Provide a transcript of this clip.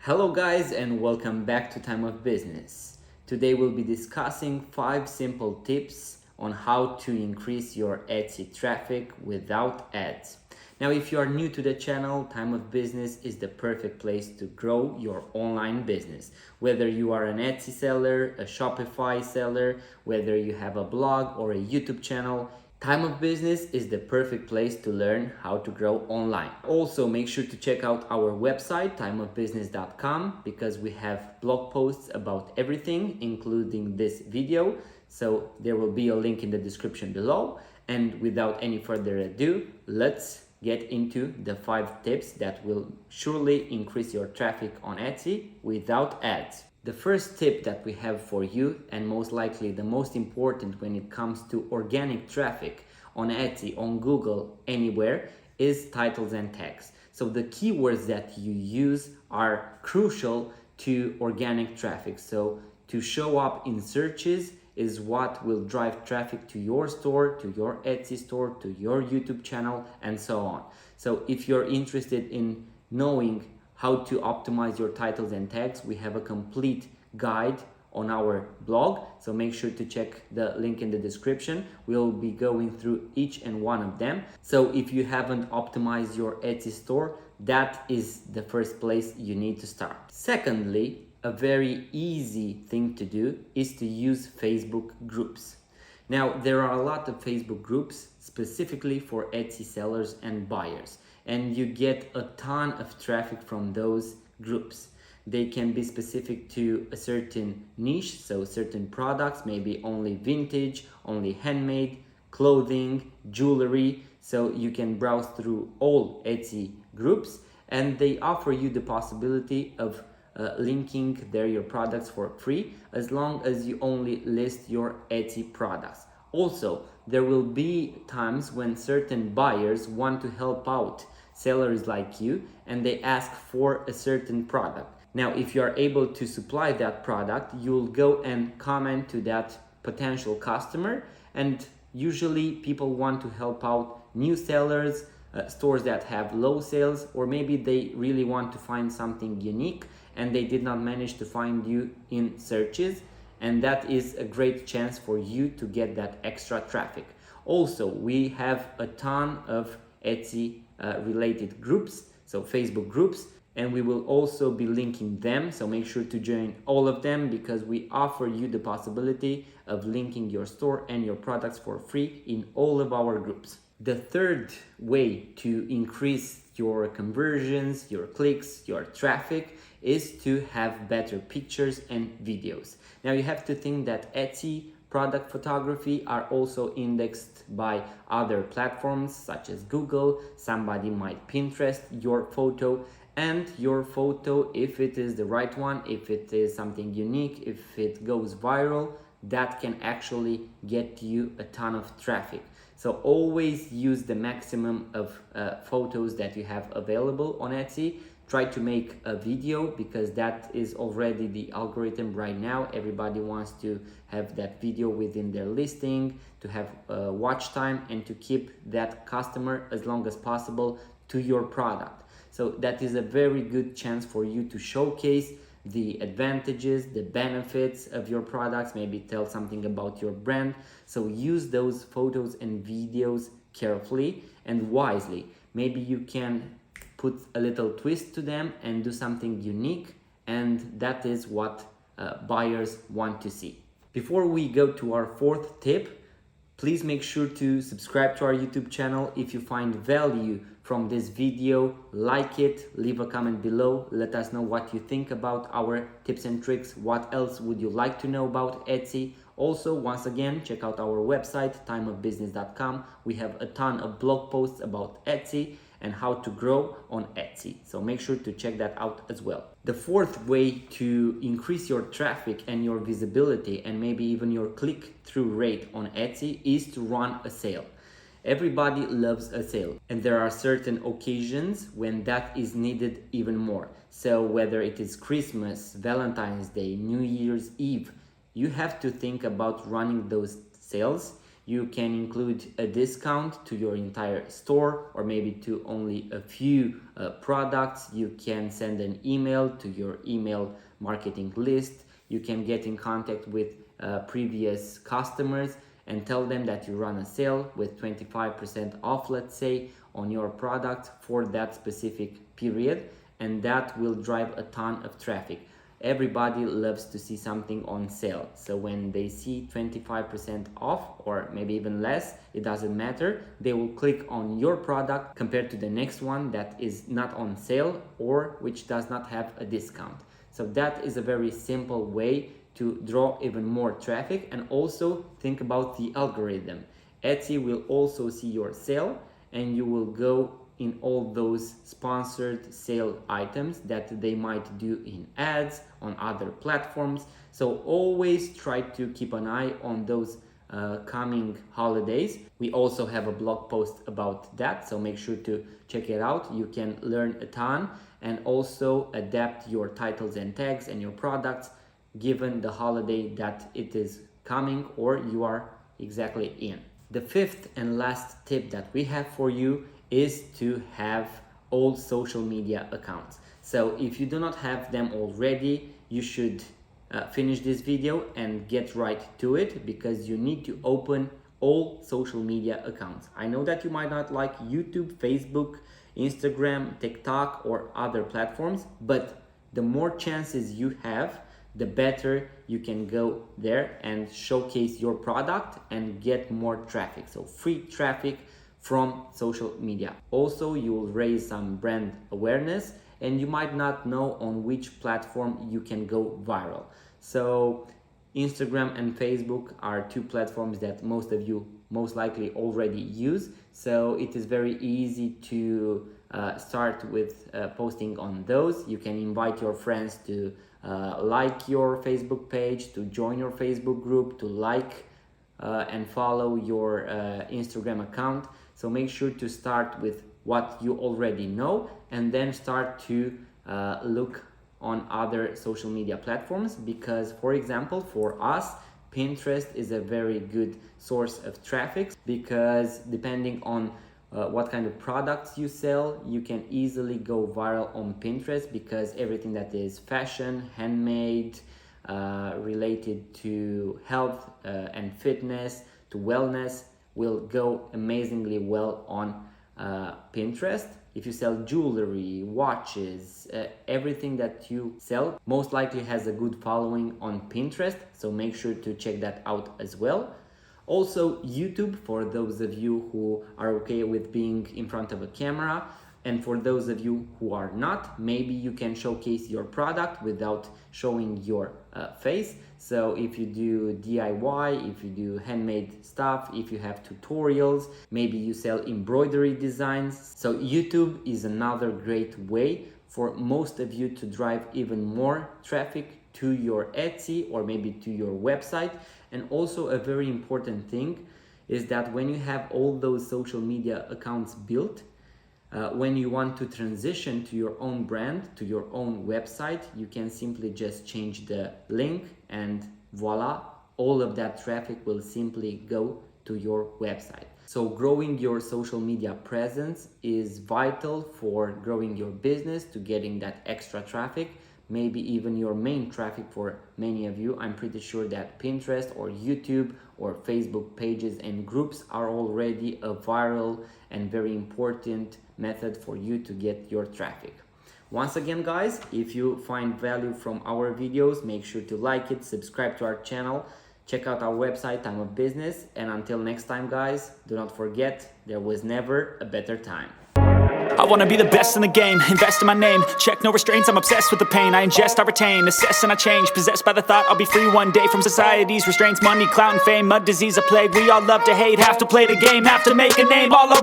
Hello guys and welcome back to Time of Business. Today we'll be discussing 5 simple tips on how to increase your Etsy traffic without ads. Now if you are new to the channel, Time of Business is the perfect place to grow your online business. Whether you are an Etsy seller, a Shopify seller, whether you have a blog or a YouTube channel, Time of Business is the perfect place to learn how to grow online. Also, make sure to check out our website, timeofbusiness.com, because we have blog posts about everything, including this video. So there will be a link in the description below. And without any further ado, let's get into the 5 tips that will surely increase your traffic on Etsy without ads. The first tip that we have for you, and most likely the most important when it comes to organic traffic on Etsy, on Google, anywhere, is titles and tags. So the keywords that you use are crucial to organic traffic. So to show up in searches is what will drive traffic to your store, to your Etsy store, to your YouTube channel, and so on. So if you're interested in knowing how to optimize your titles and tags, we have a complete guide on our blog, so make sure to check the link in the description. We'll be going through each and one of them. So if you haven't optimized your Etsy store, that is the first place you need to start. Secondly, a very easy thing to do is to use Facebook groups. Now, there are a lot of Facebook groups specifically for Etsy sellers and buyers, and you get a ton of traffic from those groups. They can be specific to a certain niche, so certain products, maybe only vintage, only handmade, clothing, jewelry. So you can browse through all Etsy groups, and they offer you the possibility of linking there your products for free, as long as you only list your Etsy products. Also, there will be times when certain buyers want to help out sellers like you and they ask for a certain product. Now, if you are able to supply that product, you'll go and comment to that potential customer, and usually people want to help out new sellers, stores that have low sales, or maybe they really want to find something unique and they did not manage to find you in searches, and that is a great chance for you to get that extra traffic. Also, we have a ton of Etsy related groups, so Facebook groups, and we will also be linking them, so make sure to join all of them because we offer you the possibility of linking your store and your products for free in all of our groups. The third way to increase your conversions, your clicks, your traffic is to have better pictures and videos. Now you have to think that Etsy product photography are also indexed by other platforms such as Google. Somebody might Pinterest your photo, and your photo, if it is the right one, if it is something unique, if it goes viral, that can actually get you a ton of traffic. So always use the maximum of photos that you have available on Etsy. Try to make a video because that is already the algorithm right now. Everybody wants to have that video within their listing, to have watch time, and to keep that customer as long as possible to your product. So that is a very good chance for you to showcase the advantages, the benefits of your products, maybe tell something about your brand. So use those photos and videos carefully and wisely. Maybe you can put a little twist to them and do something unique, and that is what buyers want to see. Before we go to our fourth tip, please make sure to subscribe to our YouTube channel. If you find value from this video, like it, leave a comment below, let us know what you think about our tips and tricks. What else would you like to know about Etsy? Also, once again, check out our website, timeofbusiness.com. We have a ton of blog posts about Etsy and how to grow on Etsy. So make sure to check that out as well. The fourth way to increase your traffic and your visibility and maybe even your click-through rate on Etsy is to run a sale. Everybody loves a sale, and there are certain occasions when that is needed even more. So whether it is Christmas, Valentine's Day, New Year's Eve, you have to think about running those sales You can include a discount to your entire store, or maybe to only a few products. You can send an email to your email marketing list. You can get in contact with previous customers and tell them that you run a sale with 25% off, let's say, on your product for that specific period, and that will drive a ton of traffic. Everybody loves to see something on sale, so when they see 25% off, or maybe even less, it doesn't matter, they will click on your product compared to the next one that is not on sale or which does not have a discount. So that is a very simple way to draw even more traffic. And also think about the algorithm. Etsy will also see your sale, and you will go in all those sponsored sale items that they might do in ads on other platforms. So always try to keep an eye on those coming holidays. We also have a blog post about that, so make sure to check it out. You can learn a ton and also adapt your titles and tags and your products given the holiday that it is coming or you are exactly in. The fifth and last tip that we have for you is to have all social media accounts. So if you do not have them already, you should finish this video and get right to it, because you need to open all social media accounts. I know that you might not like YouTube, Facebook, Instagram, TikTok, or other platforms, but the more chances you have, the better you can go there and showcase your product and get more traffic. So free traffic from social media. Also, you will raise some brand awareness, and you might not know on which platform you can go viral. So Instagram and Facebook are two platforms that most of you most likely already use. So it is very easy to start with posting on those. You can invite your friends to like your Facebook page, to join your Facebook group, to like and follow your Instagram account. So make sure to start with what you already know, and then start to look on other social media platforms, because, for example, for us, Pinterest is a very good source of traffic, because depending on what kind of products you sell, you can easily go viral on Pinterest, because everything that is fashion, handmade, related to health and fitness, to wellness, will go amazingly well on Pinterest. If you sell jewelry, watches, everything that you sell most likely has a good following on Pinterest, so make sure to check that out as well. Also YouTube, for those of you who are okay with being in front of a camera, and for those of you who are not, maybe you can showcase your product without showing your face. So if you do DIY, if you do handmade stuff, if you have tutorials, maybe you sell embroidery designs. So YouTube is another great way for most of you to drive even more traffic to your Etsy or maybe to your website. And also a very important thing is that when you have all those social media accounts built, when you want to transition to your own brand, to your own website, you can simply just change the link and voila, all of that traffic will simply go to your website. So growing your social media presence is vital for growing your business, to getting that extra traffic, maybe even your main traffic for many of you. I'm pretty sure that Pinterest or YouTube or Facebook pages and groups are already a viral and very important method for you to get your traffic. Once again, guys, if you find value from our videos, make sure to like it, subscribe to our channel, check out our website, Time of Business, and until next time, guys, do not forget, there was never a better time. I wanna be the best in the game, invest in my name, check no restraints, I'm obsessed with the pain, I ingest, I retain, assess and I change, possessed by the thought I'll be free one day from society's restraints, money, clout and fame, a disease, a plague, we all love to hate, have to play the game, have to make a name, all